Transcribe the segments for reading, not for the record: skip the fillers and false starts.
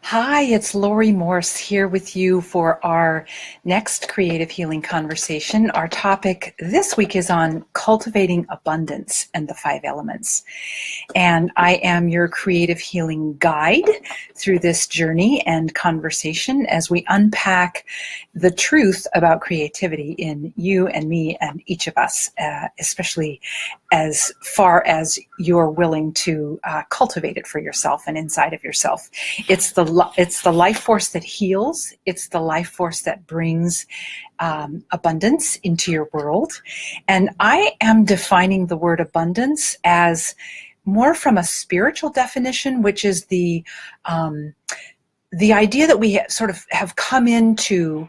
Hi, it's Laurie Morse here with you for our next creative healing conversation. Our topic this week is on cultivating abundance and the five elements. And I am your creative healing guide through this journey and conversation as we unpack the truth about creativity in you and me and each of us, especially as far as you're willing to cultivate it for yourself and inside of yourself. It's the life force that heals. It's the life force that brings abundance into your world. And I am defining the word abundance as more from a spiritual definition, which is the idea that we sort of have come into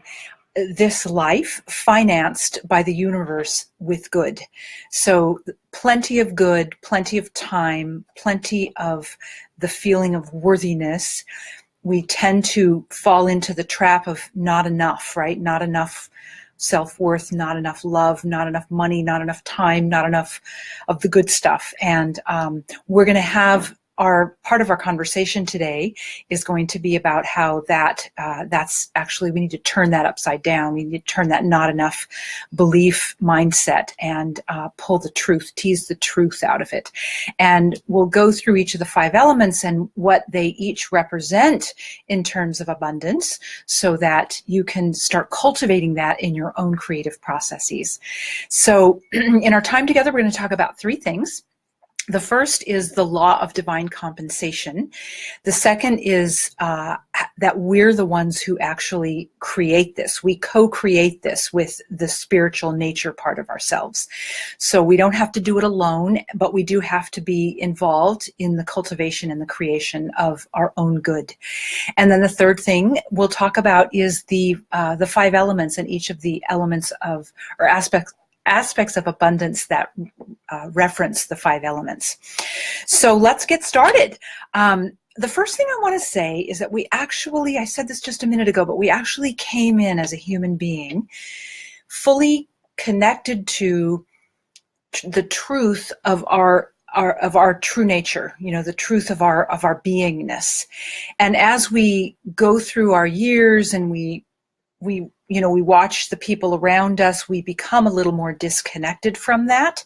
this life financed by the universe with good. So plenty of good, plenty of time, plenty of the feeling of worthiness. We tend to fall into the trap of not enough, right? Not enough self-worth, not enough love, not enough money, not enough time, not enough of the good stuff. And we're going to have part of our conversation today is going to be about how that's actually, we need to turn that upside down. We need to turn that not enough belief mindset and tease the truth out of it. And we'll go through each of the five elements and what they each represent in terms of abundance so that you can start cultivating that in your own creative processes. So in our time together, we're going to talk about three things. The first is the law of divine compensation. The second is that we're the ones who actually create this. We co-create this with the spiritual nature part of ourselves. So we don't have to do it alone, but we do have to be involved in the cultivation and the creation of our own good. And then the third thing we'll talk about is the five elements, and each of the elements of, or aspects of abundance that reference the five elements. So let's get started. The first thing I want to say is that I said this just a minute ago, but we actually came in as a human being fully connected to the truth of our true nature, the truth of our beingness. And as we go through our years and we watch the people around us, we become a little more disconnected from that.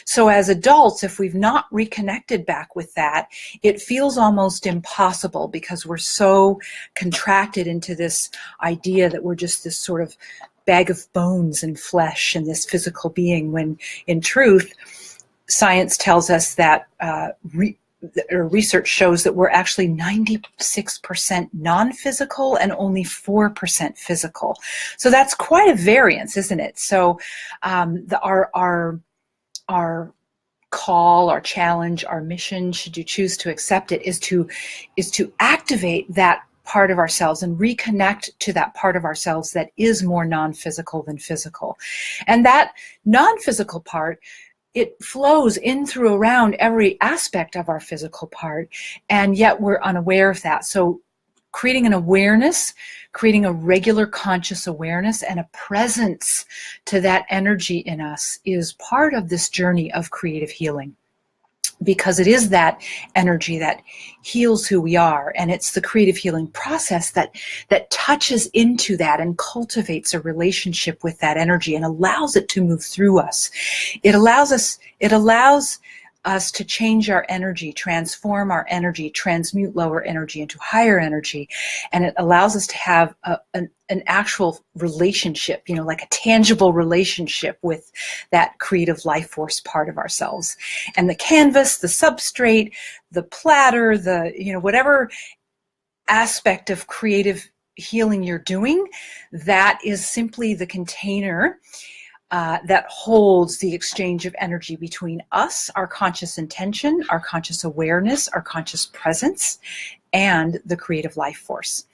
So as adults, if we've not reconnected back with that, it feels almost impossible because we're so contracted into this idea that we're just this sort of bag of bones and flesh and this physical being, when in truth, science tells us that research shows that we're actually 96% non-physical and only 4% physical. So that's quite a variance, isn't it? So our call, our challenge, our mission, should you choose to accept it, is to activate that part of ourselves and reconnect to that part of ourselves that is more non-physical than physical. And that non-physical part, it flows in through around every aspect of our physical part, and yet we're unaware of that. So creating an awareness, creating a regular conscious awareness and a presence to that energy in us is part of this journey of creative healing, because it is that energy that heals who we are, and it's the creative healing process that touches into that and cultivates a relationship with that energy and allows it to move through us. It allows us to change our energy, transform our energy, transmute lower energy into higher energy, and it allows us to have an actual relationship, like a tangible relationship with that creative life force part of ourselves. And the canvas, the substrate, the platter, whatever aspect of creative healing you're doing, that is simply the container that holds the exchange of energy between us, our conscious intention, our conscious awareness, our conscious presence, and the creative life force.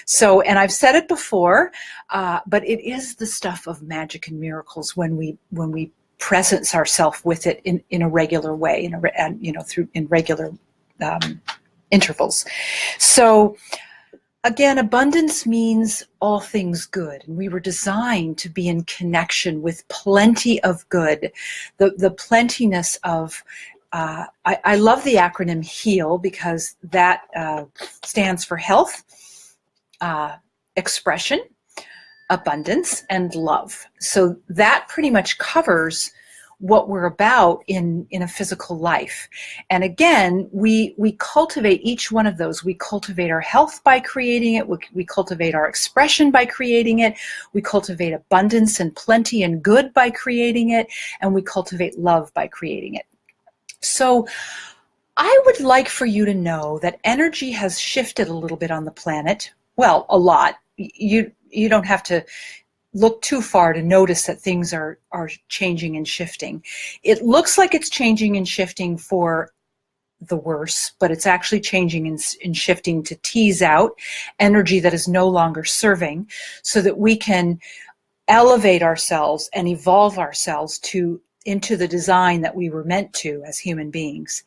So, and I've said it before, but it is the stuff of magic and miracles when we presence ourselves with it in a regular way, in regular intervals. So, again, abundance means all things good, and we were designed to be in connection with plenty of good, the plentiness of I love the acronym HEAL because that stands for health, expression, abundance, and love. So that pretty much covers what we're about in a physical life. And again, we cultivate each one of those. We cultivate our health by creating it. We cultivate our expression by creating it. We cultivate abundance and plenty and good by creating it. And we cultivate love by creating it. So I would like for you to know that energy has shifted a little bit on the planet. Well, a lot. You don't have to look too far to notice that things are changing and shifting. It looks like it's changing and shifting for the worse, but it's actually changing and shifting to tease out energy that is no longer serving, so that we can elevate ourselves and evolve ourselves into the design that we were meant to as human beings.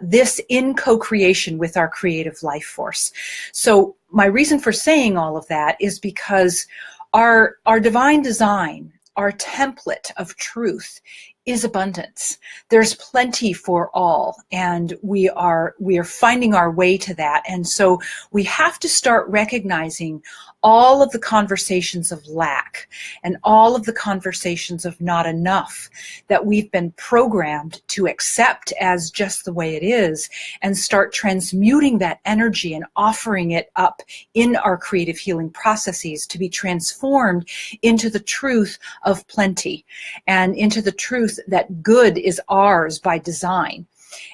This in co-creation with our creative life force. So my reason for saying all of that is because our divine design, our template of truth, is abundance. There's plenty for all, and we are finding our way to that. And so we have to start recognizing all of the conversations of lack and all of the conversations of not enough that we've been programmed to accept as just the way it is, and start transmuting that energy and offering it up in our creative healing processes to be transformed into the truth of plenty and into the truth that good is ours by design.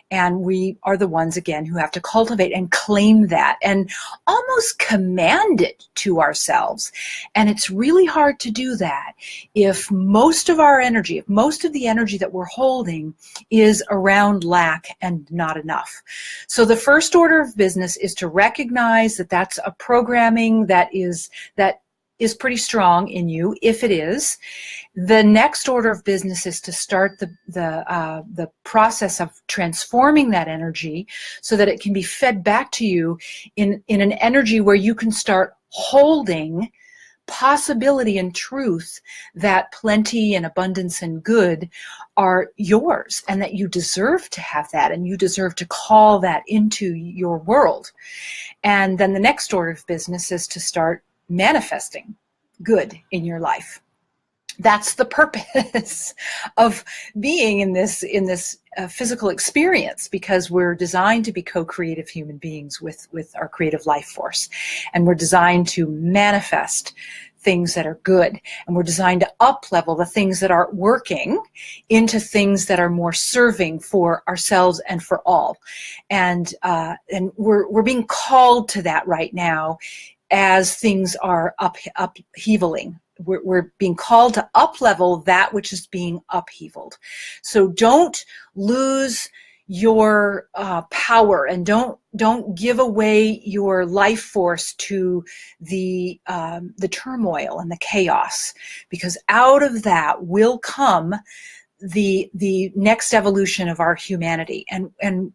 And we are the ones, again, who have to cultivate and claim that and almost command it to ourselves. And it's really hard to do that if most of our energy, if most of the energy that we're holding is around lack and not enough. So the first order of business is to recognize that that's a programming that is pretty strong in you, if it is. The next order of business is to start the process of transforming that energy so that it can be fed back to you in an energy where you can start holding possibility and truth that plenty and abundance and good are yours, and that you deserve to have that, and you deserve to call that into your world. And then the next order of business is to start manifesting good in your life. That's the purpose of being in this physical experience, because we're designed to be co-creative human beings with our creative life force, and we're designed to manifest things that are good, and we're designed to up-level the things that aren't working into things that are more serving for ourselves and for all. And we're being called to that right now as things are upheavaling. We're being called to up-level that which is being upheavaled. So don't lose your power, and don't give away your life force to the turmoil and the chaos, because out of that will come the next evolution of our humanity, and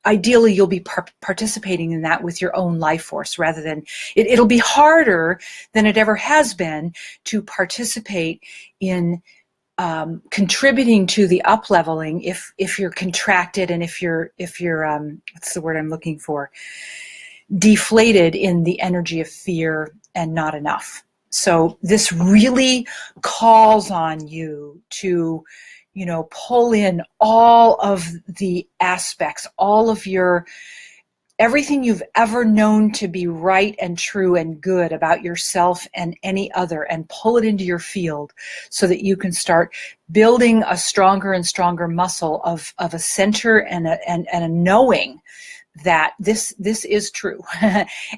ideally you'll be participating in that with your own life force, rather than it'll be harder than it ever has been to participate in contributing to the up-leveling if you're contracted, and if you're what's the word I'm looking for, deflated in the energy of fear and not enough. So this really calls on you to pull in all of the aspects, all of everything you've ever known to be right and true and good about yourself and any other, and pull it into your field so that you can start building a stronger and stronger muscle of a center and a knowing that this is true.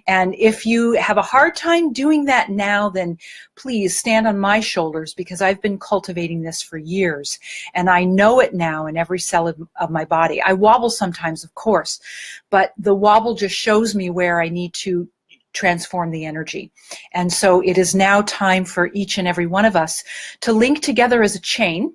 And if you have a hard time doing that now, then please stand on my shoulders, because I've been cultivating this for years, and I know it now in every cell of my body. I wobble sometimes, of course, but the wobble just shows me where I need to transform the energy. And so it is now time for each and every one of us to link together as a chain.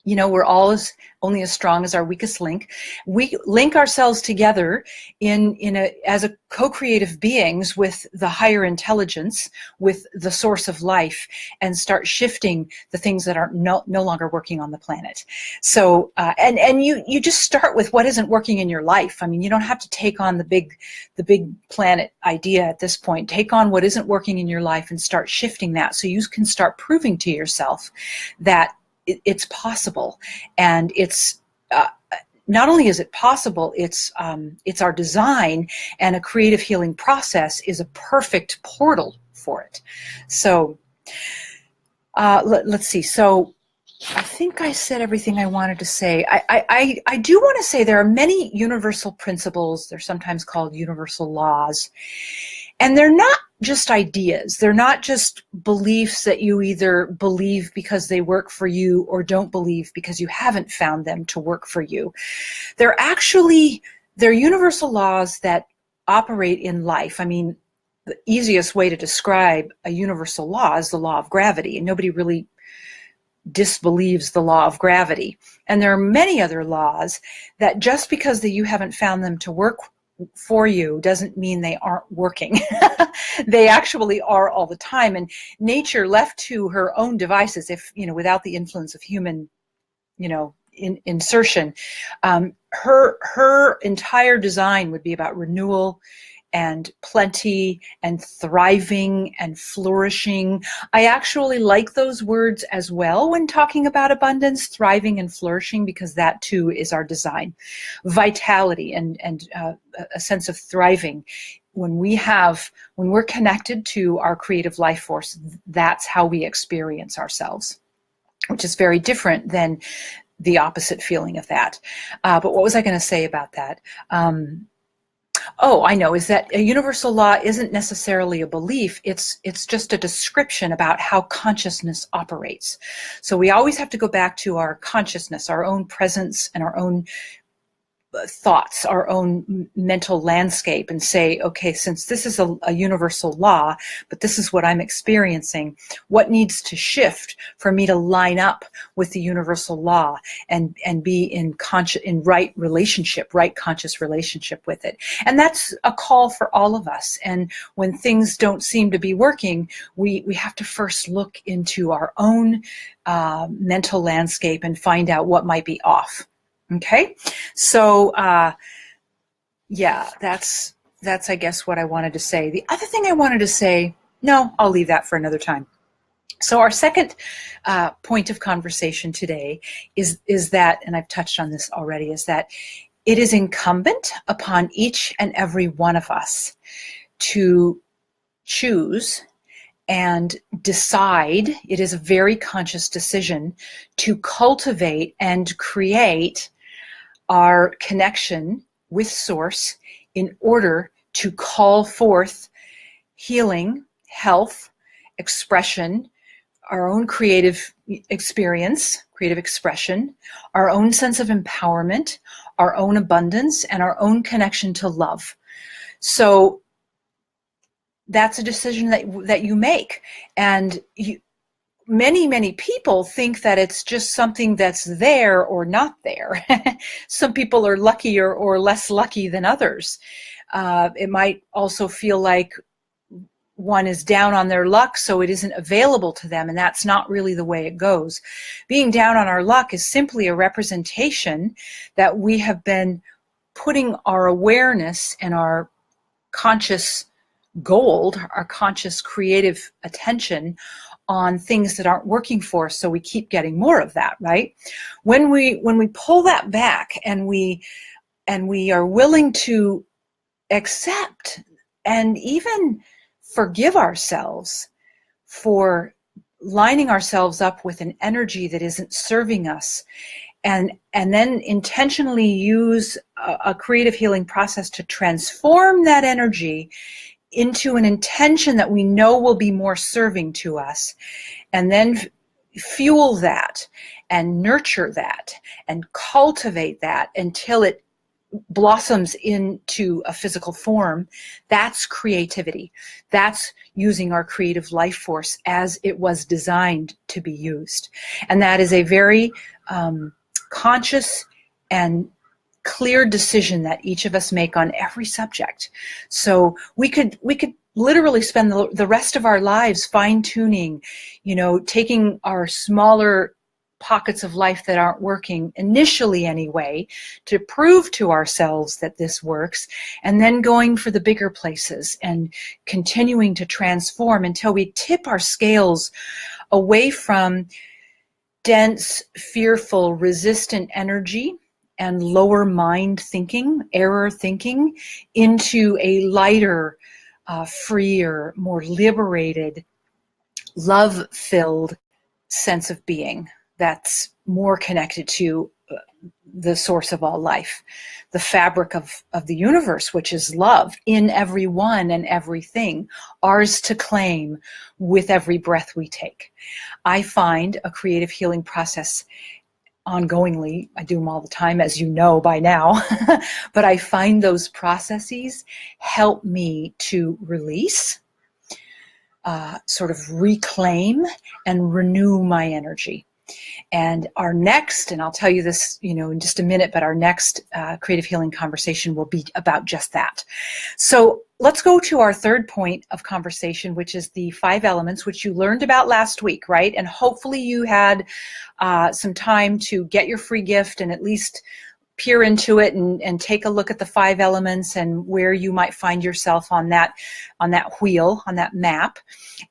we're all only as strong as our weakest link. We link ourselves together as a co-creative beings with the higher intelligence, with the source of life, and start shifting the things that are no longer working on the planet. So, and you just start with what isn't working in your life. I mean, you don't have to take on the big planet idea at this point. Take on what isn't working in your life and start shifting that, so you can start proving to yourself that it's possible. And it's not only is it possible, it's our design, and a creative healing process is a perfect portal for it. So let's see. So I think I said everything I wanted to say. I do want to say there are many universal principles. They're sometimes called universal laws. And they're not just ideas. They're not just beliefs that you either believe because they work for you or don't believe because you haven't found them to work for you. They're universal laws that operate in life. I mean, the easiest way to describe a universal law is the law of gravity, and nobody really disbelieves the law of gravity. And there are many other laws that just because you haven't found them to work for you doesn't mean they aren't working. They actually are all the time. And nature, left to her own devices, if without the influence of human insertion, her entire design would be about renewal and plenty and thriving and flourishing. I actually like those words as well when talking about abundance, thriving and flourishing, because that too is our design. Vitality and a sense of thriving. When we're connected to our creative life force, that's how we experience ourselves, which is very different than the opposite feeling of that. But what was I going to say about that? Oh, I know, is that a universal law isn't necessarily a belief. It's just a description about how consciousness operates. So we always have to go back to our consciousness, our own presence, and our own thoughts, our own mental landscape, and say, okay, since this is a universal law, but this is what I'm experiencing, what needs to shift for me to line up with the universal law and be in right conscious relationship with it. And that's a call for all of us. And when things don't seem to be working, we have to first look into our own mental landscape and find out what might be off. Okay, so yeah, that's I guess what I wanted to say. The other thing I wanted to say, no, I'll leave that for another time. So our second point of conversation today is that, and I've touched on this already, is that it is incumbent upon each and every one of us to choose and decide. It is a very conscious decision to cultivate and create our connection with Source in order to call forth healing, health, expression, our own creative experience, creative expression, our own sense of empowerment, our own abundance, and our own connection to love. So that's a decision that you make. And many people think that it's just something that's there or not there. Some people are luckier or less lucky than others. It might also feel like one is down on their luck, so it isn't available to them, and that's not really the way it goes. Being down on our luck is simply a representation that we have been putting our awareness and our conscious gold, our conscious creative attention on things that aren't working for us, so we keep getting more of that, right? When we pull that back and we are willing to accept and even forgive ourselves for lining ourselves up with an energy that isn't serving us, and then intentionally use a creative healing process to transform that energy into an intention that we know will be more serving to us, and then fuel that and nurture that and cultivate that until it blossoms into a physical form, that's creativity. That's using our creative life force as it was designed to be used. And that is a very conscious and clear decision that each of us make on every subject. So we could literally spend the rest of our lives fine-tuning, taking our smaller pockets of life that aren't working initially anyway, to prove to ourselves that this works, and then going for the bigger places and continuing to transform until we tip our scales away from dense, fearful, resistant energy and lower mind thinking, error thinking, into a lighter, freer, more liberated, love-filled sense of being that's more connected to the source of all life, the fabric of the universe, which is love in everyone and everything, ours to claim with every breath we take. I find a creative healing process ongoingly. I do them all the time, as you know by now, but I find those processes help me to release, sort of reclaim and renew my energy. And our next, and I'll tell you this, in just a minute, but our next creative healing conversation will be about just that. So let's go to our third point of conversation, which is the 5 elements, which you learned about last week, right? And hopefully you had some time to get your free gift and at least peer into it and take a look at the 5 elements and where you might find yourself on that wheel, on that map.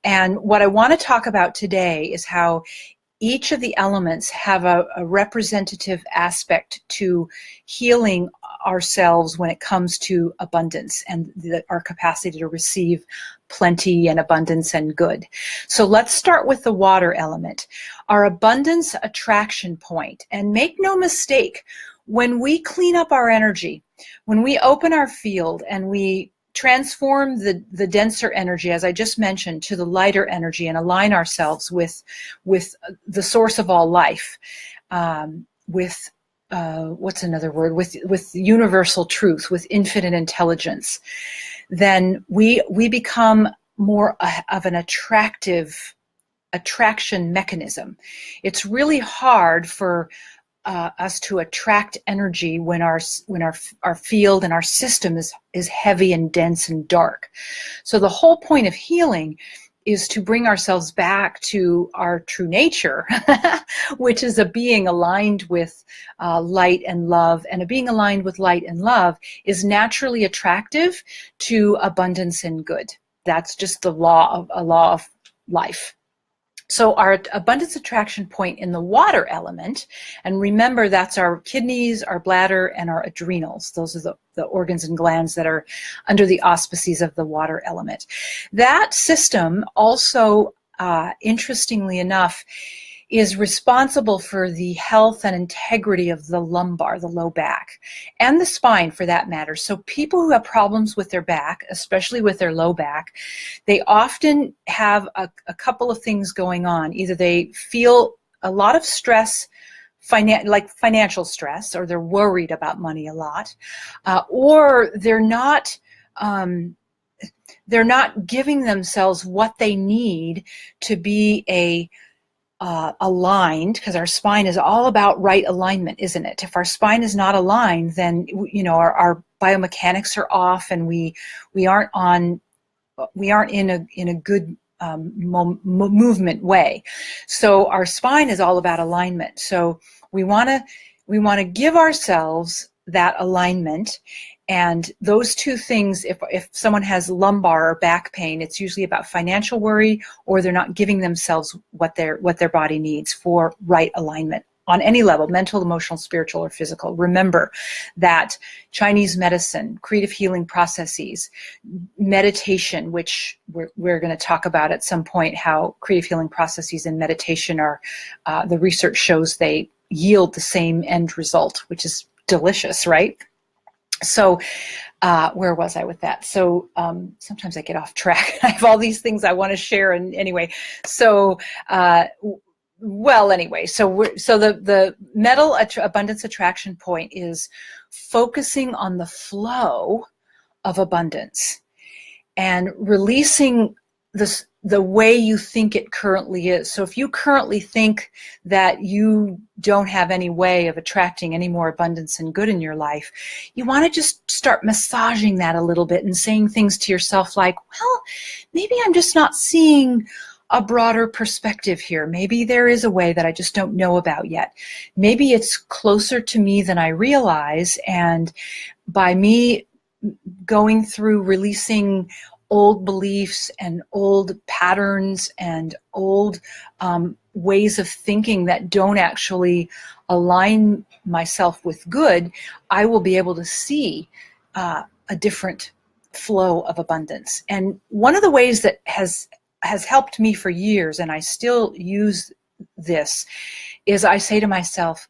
And what I want to talk about today is how each of the elements have a representative aspect to healing ourselves when it comes to abundance and our capacity to receive plenty and abundance and good. So let's start with the water element, our abundance attraction point. And make no mistake, when we clean up our energy, when we open our field and we transform the denser energy, as I just mentioned, to the lighter energy and align ourselves with the source of all life, with what's another word, with universal truth, with infinite intelligence, then we become more of an attraction mechanism. It's really hard for us to attract energy when our field and our system is heavy and dense and dark. So the whole point of healing is to bring ourselves back to our true nature, which is a being aligned with light and love. And a being aligned with light and love is naturally attractive to abundance and good. That's just a law of life. So our abundance attraction point in the water element, and remember that's our kidneys, our bladder, and our adrenals. Those are the organs and glands that are under the auspices of the water element. That system also, interestingly enough, is responsible for the health and integrity of the lumbar, the low back, and the spine for that matter. So people who have problems with their back, especially with their low back, they often have a couple of things going on. Either they feel a lot of stress, like financial stress, or they're worried about money a lot, or they're not giving themselves what they need to be aligned, because our spine is all about right alignment, isn't it? If our spine is not aligned, then our biomechanics are off, and we aren't in a good movement way. So our spine is all about alignment. So we want to give ourselves that alignment. And those two things, if someone has lumbar or back pain, it's usually about financial worry, or they're not giving themselves what their body needs for right alignment on any level, mental, emotional, spiritual, or physical. Remember that Chinese medicine, creative healing processes, meditation, which we're going to talk about at some point, how creative healing processes and meditation are, the research shows they yield the same end result, which is delicious, right? So where was I with that? So sometimes I get off track. I have all these things I want to share. And anyway, so well, anyway, so the metal abundance attraction point is focusing on the flow of abundance and releasing the way you think it currently is. So if you currently think that you don't have any way of attracting any more abundance and good in your life, you want to just start massaging that a little bit and saying things to yourself like, well, maybe I'm just not seeing a broader perspective here. Maybe there is a way that I just don't know about yet. Maybe it's closer to me than I realize, and by me going through releasing old beliefs and old patterns and old ways of thinking that don't actually align myself with good, I will be able to see a different flow of abundance. And one of the ways that has helped me for years, and I still use this, is I say to myself,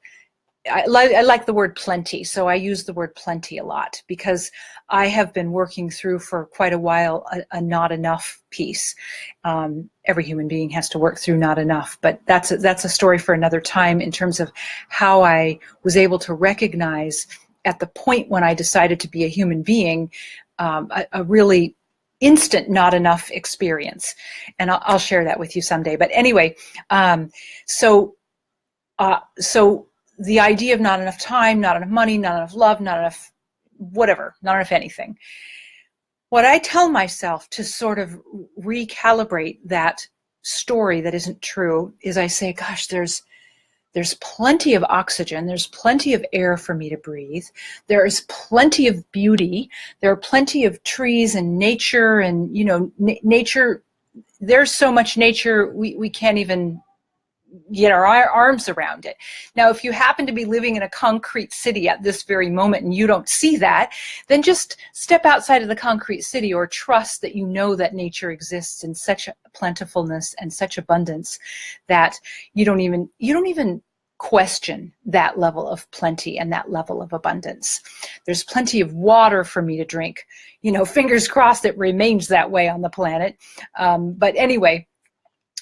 I like the word plenty, so I use the word plenty a lot because I have been working through for quite a while a not enough piece. Every human being has to work through not enough, but that's a story for another time in terms of how I was able to recognize at the point when I decided to be a human being a really instant not enough experience, and I'll share that with you someday. But anyway, so the idea of not enough time, not enough money, not enough love, not enough whatever, not enough anything. What I tell myself to sort of recalibrate that story that isn't true is I say, gosh, there's plenty of oxygen, there's plenty of air for me to breathe, there is plenty of beauty, there are plenty of trees and nature, and nature, there's so much nature we can't even get our arms around it. Now, if you happen to be living in a concrete city at this very moment and you don't see that, then just step outside of the concrete city, or trust that you know that nature exists in such plentifulness and such abundance that you don't even question that level of plenty and that level of abundance. There's plenty of water for me to drink. Fingers crossed it remains that way on the planet. But anyway,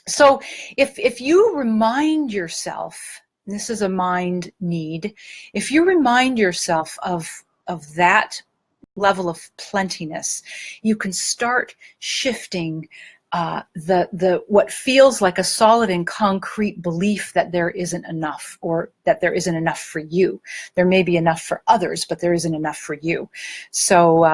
so if you remind yourself, this is a mind need, if you remind yourself of that level of plentiness, you can start shifting the what feels like a solid and concrete belief that there isn't enough, or that there isn't enough for you. There may be enough for others, but there isn't enough for you. So,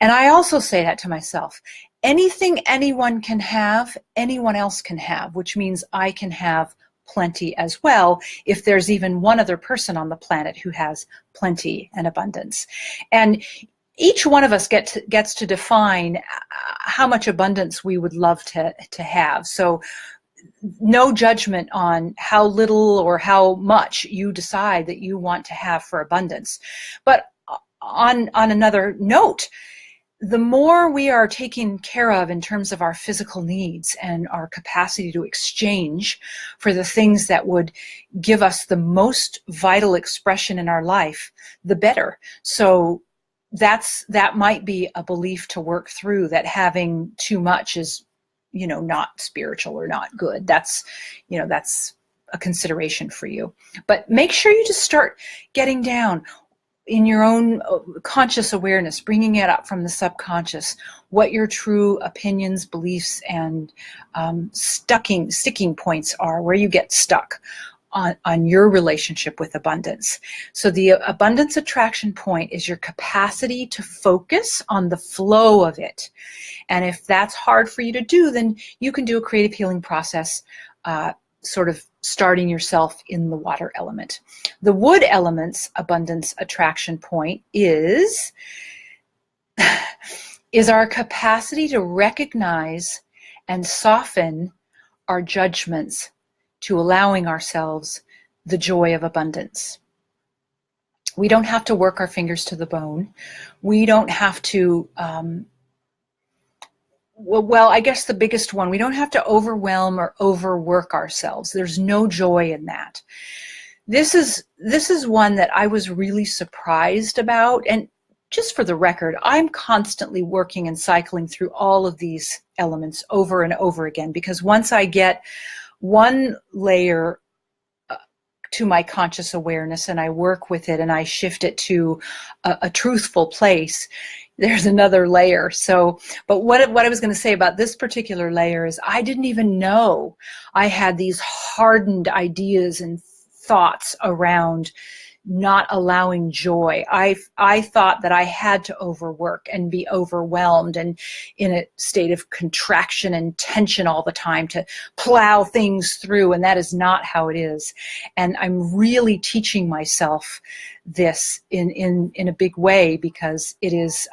and I also say that to myself. Anything anyone can have, anyone else can have, which means I can have plenty as well if there's even one other person on the planet who has plenty and abundance. And each one of us gets to define how much abundance we would love to have. So no judgment on how little or how much you decide that you want to have for abundance. But on another note, the more we are taken care of in terms of our physical needs and our capacity to exchange for the things that would give us the most vital expression in our life, the better. So that might be a belief to work through, that having too much is, not spiritual or not good. That's a consideration for you. But make sure you just start getting down in your own conscious awareness, bringing it up from the subconscious, what your true opinions, beliefs, and sticking points are, where you get stuck on your relationship with abundance. So the abundance attraction point is your capacity to focus on the flow of it. And if that's hard for you to do, then you can do a creative healing process, sort of starting yourself in the water element. The wood element's abundance attraction point is our capacity to recognize and soften our judgments to allowing ourselves the joy of abundance. We don't have to work our fingers to the bone. We don't have to well, I guess the biggest one, we don't have to overwhelm or overwork ourselves. There's no joy in that. This is one that I was really surprised about. And just for the record, I'm constantly working and cycling through all of these elements over and over again, because once I get one layer to my conscious awareness, and I work with it and I shift it to a truthful place, there's another layer. So, but what I was going to say about this particular layer is I didn't even know I had these hardened ideas and thoughts around not allowing joy. I thought that I had to overwork and be overwhelmed and in a state of contraction and tension all the time to plow things through, and that is not how it is. And I'm really teaching myself this in a big way, because it is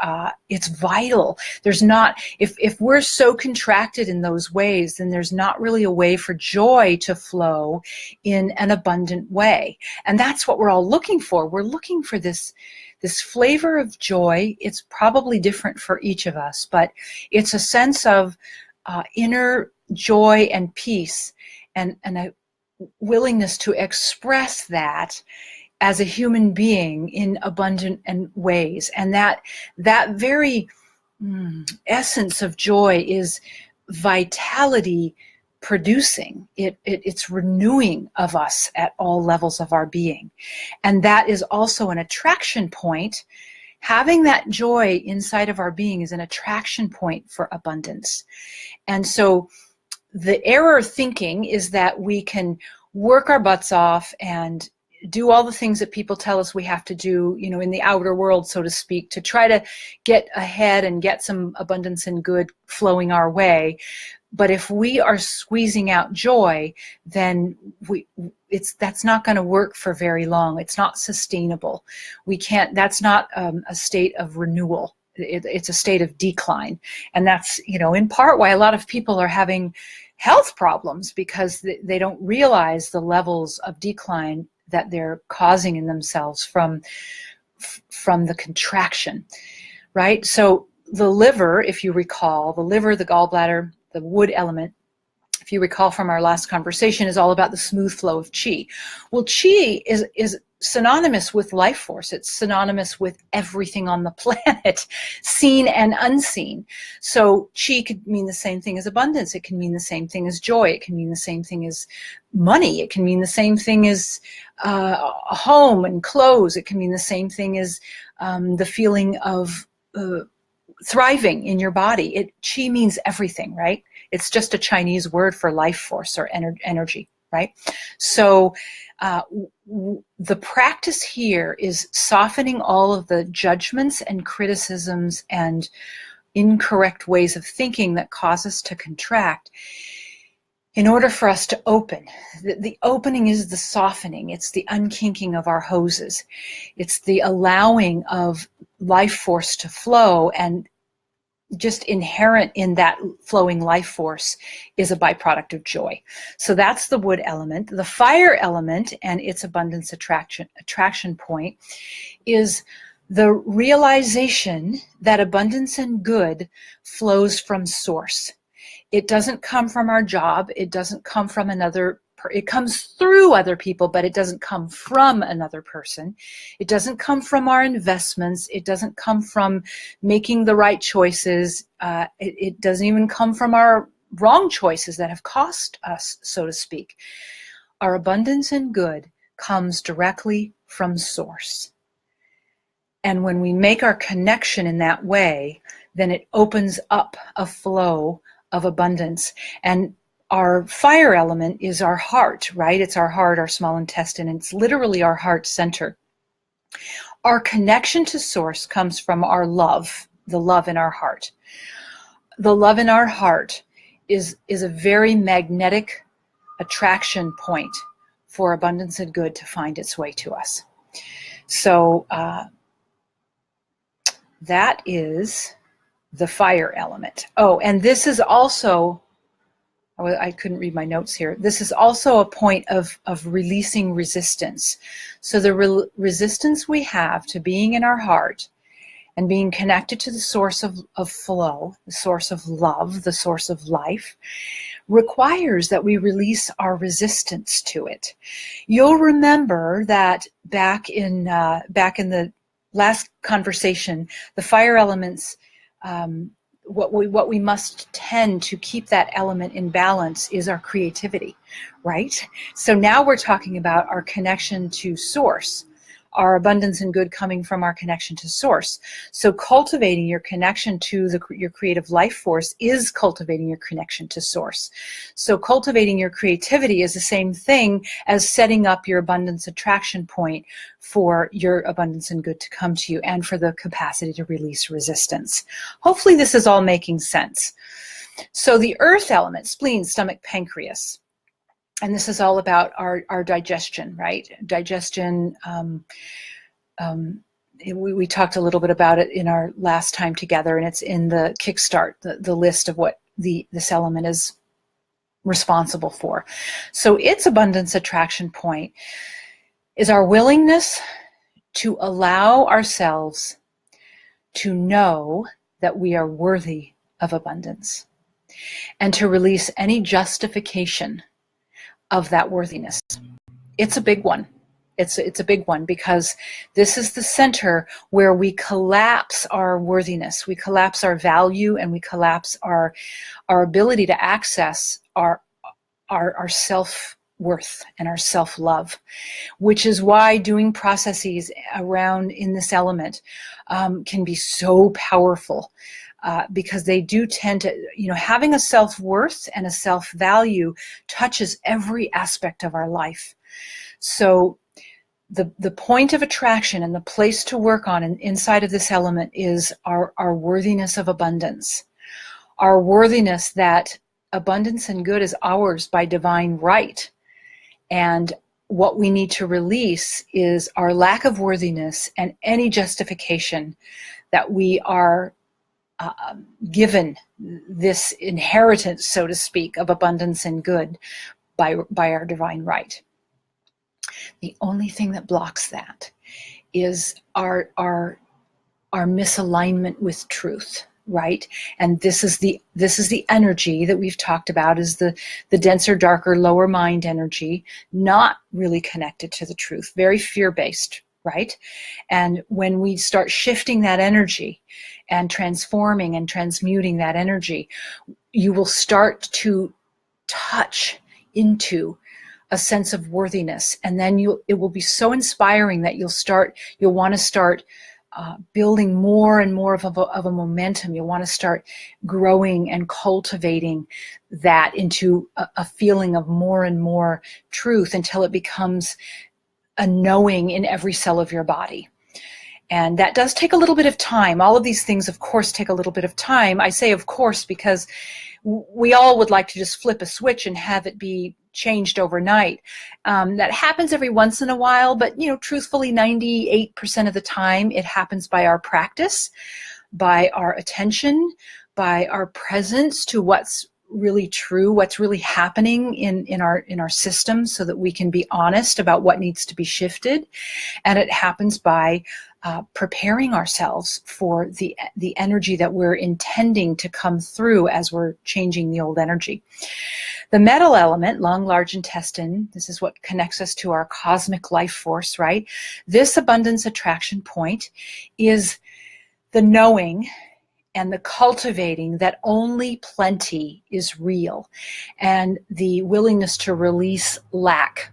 it's vital. There's not, if we're so contracted in those ways, then there's not really a way for joy to flow in an abundant way. And that's what we're all looking for. We're looking for this flavor of joy. It's probably different for each of us, but it's a sense of inner joy and peace, and a willingness to express that as a human being in abundant ways. And that very essence of joy is vitality producing. It's renewing of us at all levels of our being. And that is also an attraction point. Having that joy inside of our being is an attraction point for abundance. And so the error thinking is that we can work our butts off and do all the things that people tell us we have to do, in the outer world, so to speak, to try to get ahead and get some abundance and good flowing our way. But if we are squeezing out joy, then that's not going to work for very long. It's not sustainable. That's not a state of renewal. It's a state of decline. And that's, in part why a lot of people are having health problems, because they don't realize the levels of decline that they're causing in themselves from the contraction, right? So the liver, if you recall, the gallbladder, the wood element, if you recall from our last conversation, is all about the smooth flow of chi. Well, chi is synonymous with life force. It's synonymous with everything on the planet, seen and unseen. So chi could mean the same thing as abundance. It can mean the same thing as joy. It can mean the same thing as money. It can mean the same thing as a home and clothes. It can mean the same thing as the feeling of thriving in your body. Chi means everything, right? It's just a Chinese word for life force or energy, right? So the practice here is softening all of the judgments and criticisms and incorrect ways of thinking that cause us to contract in order for us to open. The opening is the softening. It's the unkinking of our hoses. It's the allowing of life force to flow, and just inherent in that flowing life force is a byproduct of joy. So that's the wood element. The fire element and its abundance attraction point is the realization that abundance and good flows from source. It doesn't come from our job. It doesn't come from it comes through other people, but it doesn't come from another person. It doesn't come from our investments. It doesn't come from making the right choices. It doesn't even come from our wrong choices that have cost us, so to speak. Our abundance and good comes directly from source. And when we make our connection in that way, then it opens up a flow of abundance. And our fire element is our heart, right? It's our heart, our small intestine, and it's literally our heart center. Our connection to source comes from our love, the love in our heart. The love in our heart is a very magnetic attraction point for abundance and good to find its way to us. So that is the fire element. Oh, and this is also, I couldn't read my notes here. This is also a point of releasing resistance. So the resistance we have to being in our heart and being connected to the source of flow, the source of love, the source of life, requires that we release our resistance to it. You'll remember that back in the last conversation, the fire elements what we must tend to keep that element in balance is our creativity, right? So now we're talking about our connection to source, our abundance and good coming from our connection to source. So cultivating your connection to your creative life force is cultivating your connection to source. So cultivating your creativity is the same thing as setting up your abundance attraction point for your abundance and good to come to you, and for the capacity to release resistance. Hopefully this is all making sense. So the earth element, spleen, stomach, pancreas, and this is all about our digestion, right? Digestion, we talked a little bit about it in our last time together, and it's in the Kickstart, the list of what this element is responsible for. So its abundance attraction point is our willingness to allow ourselves to know that we are worthy of abundance, and to release any justification of that worthiness. It's a big one. It's a big one, because this is the center where we collapse our worthiness, we collapse our value, and we collapse our ability to access our self-worth and our self-love, which is why doing processes around in this element can be so powerful. Because they do tend to, having a self-worth and a self-value touches every aspect of our life. So the point of attraction and the place to work on inside of this element is our worthiness of abundance. Our worthiness that abundance and good is ours by divine right. And what we need to release is our lack of worthiness and any justification that we are given this inheritance, so to speak, of abundance and good by our divine right. The only thing that blocks that is our misalignment with truth, right? And this is the energy that we've talked about, is the denser, darker, lower mind energy, not really connected to the truth, very fear-based, right? And when we start shifting that energy and transforming and transmuting that energy, you will start to touch into a sense of worthiness, and then it will be so inspiring that you'll want to start building more and more of a momentum. You'll want to start growing and cultivating that into a feeling of more and more truth, until it becomes a knowing in every cell of your body. And that does take a little bit of time. All of these things, of course, take a little bit of time. I say of course because we all would like to just flip a switch and have it be changed overnight. That happens every once in a while, but truthfully, 98% of the time it happens by our practice, by our attention, by our presence to what's really true, what's really happening in our system, so that we can be honest about what needs to be shifted. And it happens by preparing ourselves for the energy that we're intending to come through as we're changing the old energy. The metal element, lung, large intestine, this is what connects us to our cosmic life force, right? This abundance attraction point is the knowing and the cultivating that only plenty is real, and the willingness to release lack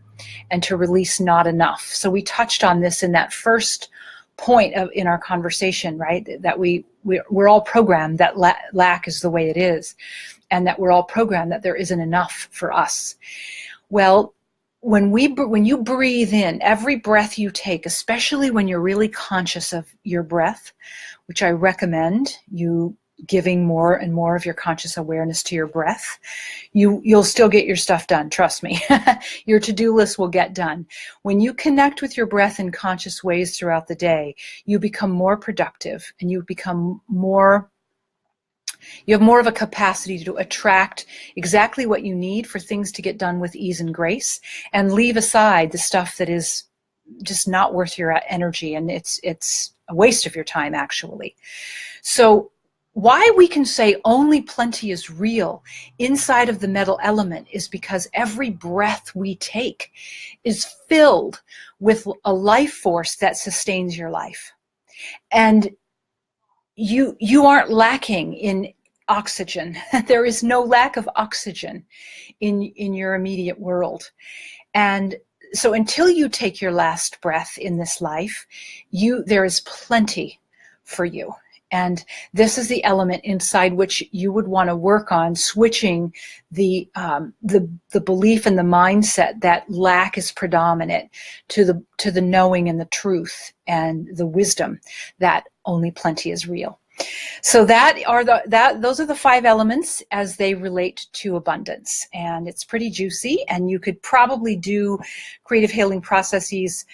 and to release not enough. So we touched on this in that first point in our conversation, right? That we're all programmed that lack is the way it is, and that we're all programmed that there isn't enough for us. Well, when you breathe in, every breath you take, especially when you're really conscious of your breath, which I recommend you giving more and more of your conscious awareness to your breath, you'll still get your stuff done. Trust me. Your to-do list will get done. When you connect with your breath in conscious ways throughout the day, you become more productive, and you have more of a capacity to attract exactly what you need for things to get done with ease and grace, and leave aside the stuff that is just not worth your energy, and it's a waste of your time, actually. So why we can say only plenty is real inside of the metal element is because every breath we take is filled with a life force that sustains your life. And you aren't lacking in oxygen. There is no lack of oxygen in your immediate world. And so until you take your last breath in this life, there is plenty for you. And this is the element inside which you would want to work on switching the belief and the mindset that lack is predominant to the knowing and the truth and the wisdom that only plenty is real. So those are the 5 elements as they relate to abundance, and it's pretty juicy. And you could probably do creative healing processes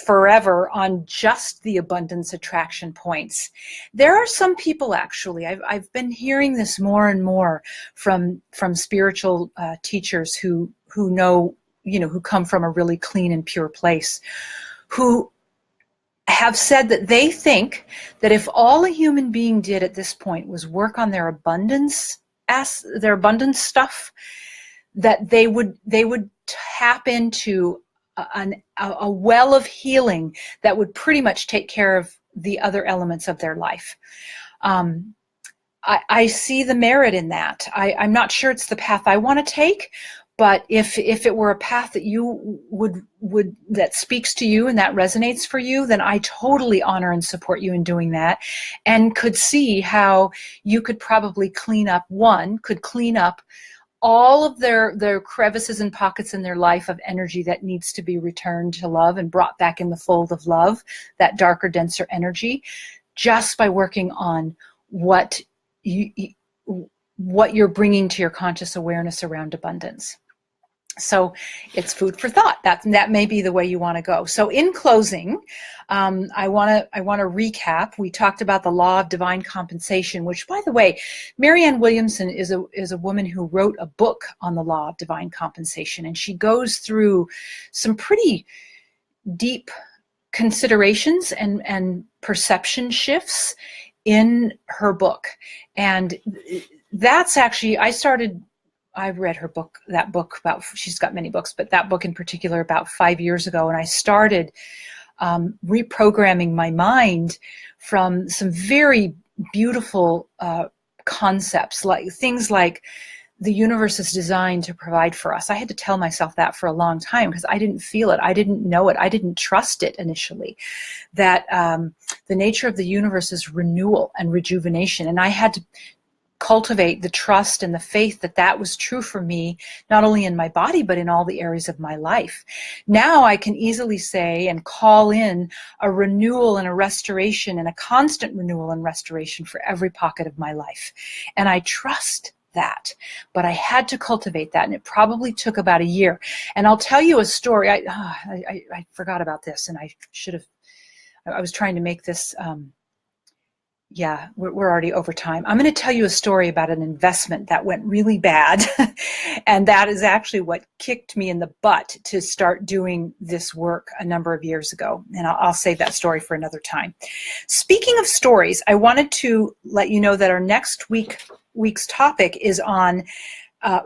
forever on just the abundance attraction points. There are some people, actually, I've been hearing this more and more from spiritual teachers who know, who come from a really clean and pure place, who have said that they think that if all a human being did at this point was work on their abundance stuff, that they would tap into a well of healing that would pretty much take care of the other elements of their life. I see the merit in that. I'm not sure it's the path I want to take, but if it were a path that you would that speaks to you and that resonates for you, then I totally honor and support you in doing that, and could see how you could probably clean up all of their crevices and pockets in their life of energy that needs to be returned to love and brought back in the fold of love, that darker, denser energy, just by working on what you're bringing to your conscious awareness around abundance. So it's food for thought. That may be the way you want to go. So in closing, I want to recap. We talked about the law of divine compensation, which, by the way, Marianne Williamson is a woman who wrote a book on the law of divine compensation, and she goes through some pretty deep considerations and perception shifts in her book. And that's actually, I read her book, she's got many books, but that book in particular about 5 years ago. And I started reprogramming my mind from some very beautiful concepts, like things like the universe is designed to provide for us. I had to tell myself that for a long time because I didn't feel it. I didn't know it. I didn't trust it initially, that the nature of the universe is renewal and rejuvenation. And I had to cultivate the trust and the faith that was true for me, not only in my body, but in all the areas of my life. Now I can easily say and call in a renewal and a restoration and a constant renewal and restoration for every pocket of my life. And I trust that, but I had to cultivate that, and it probably took about a year. And I'll tell you a story. I forgot about this, and I was trying to make this, yeah, we're already over time. I'm going to tell you a story about an investment that went really bad. And that is actually what kicked me in the butt to start doing this work a number of years ago. And I'll save that story for another time. Speaking of stories, I wanted to let you know that our next week's topic is on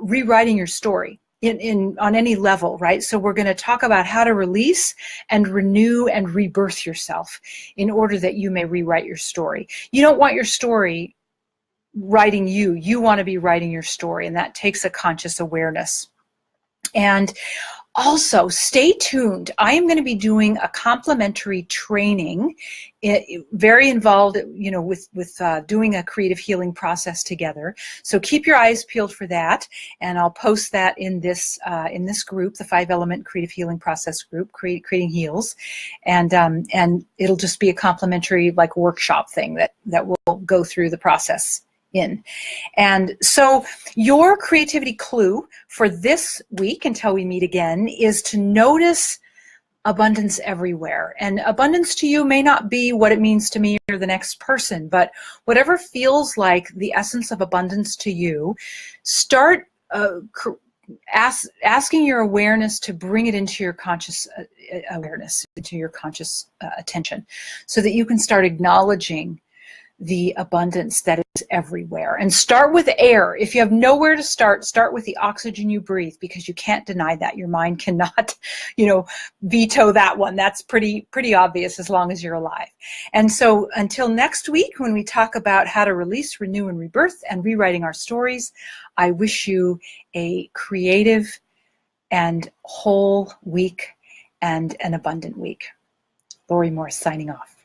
rewriting your story. On any level, right? So we're going to talk about how to release and renew and rebirth yourself in order that you may rewrite your story. You don't want your story writing you. You want to be writing your story, and that takes a conscious awareness. And also, stay tuned. I am going to be doing a complimentary training, very involved, with doing a creative healing process together. So keep your eyes peeled for that, and I'll post that in this group, the 5-element creative healing process group, Creating Heals, and it'll just be a complimentary workshop thing that will go through the process in. And so your creativity clue for this week, until we meet again, is to notice abundance everywhere. And abundance to you may not be what it means to me or the next person, but whatever feels like the essence of abundance to you, start asking your awareness to bring it into your conscious awareness, into your conscious attention, so that you can start acknowledging the abundance that is everywhere. And start with air. If you have nowhere to start, start with the oxygen you breathe, because you can't deny that. Your mind cannot, veto that one. That's pretty obvious as long as you're alive. And so until next week, when we talk about how to release, renew, and rebirth and rewriting our stories, I wish you a creative and whole week and an abundant week. Laurie Morse signing off.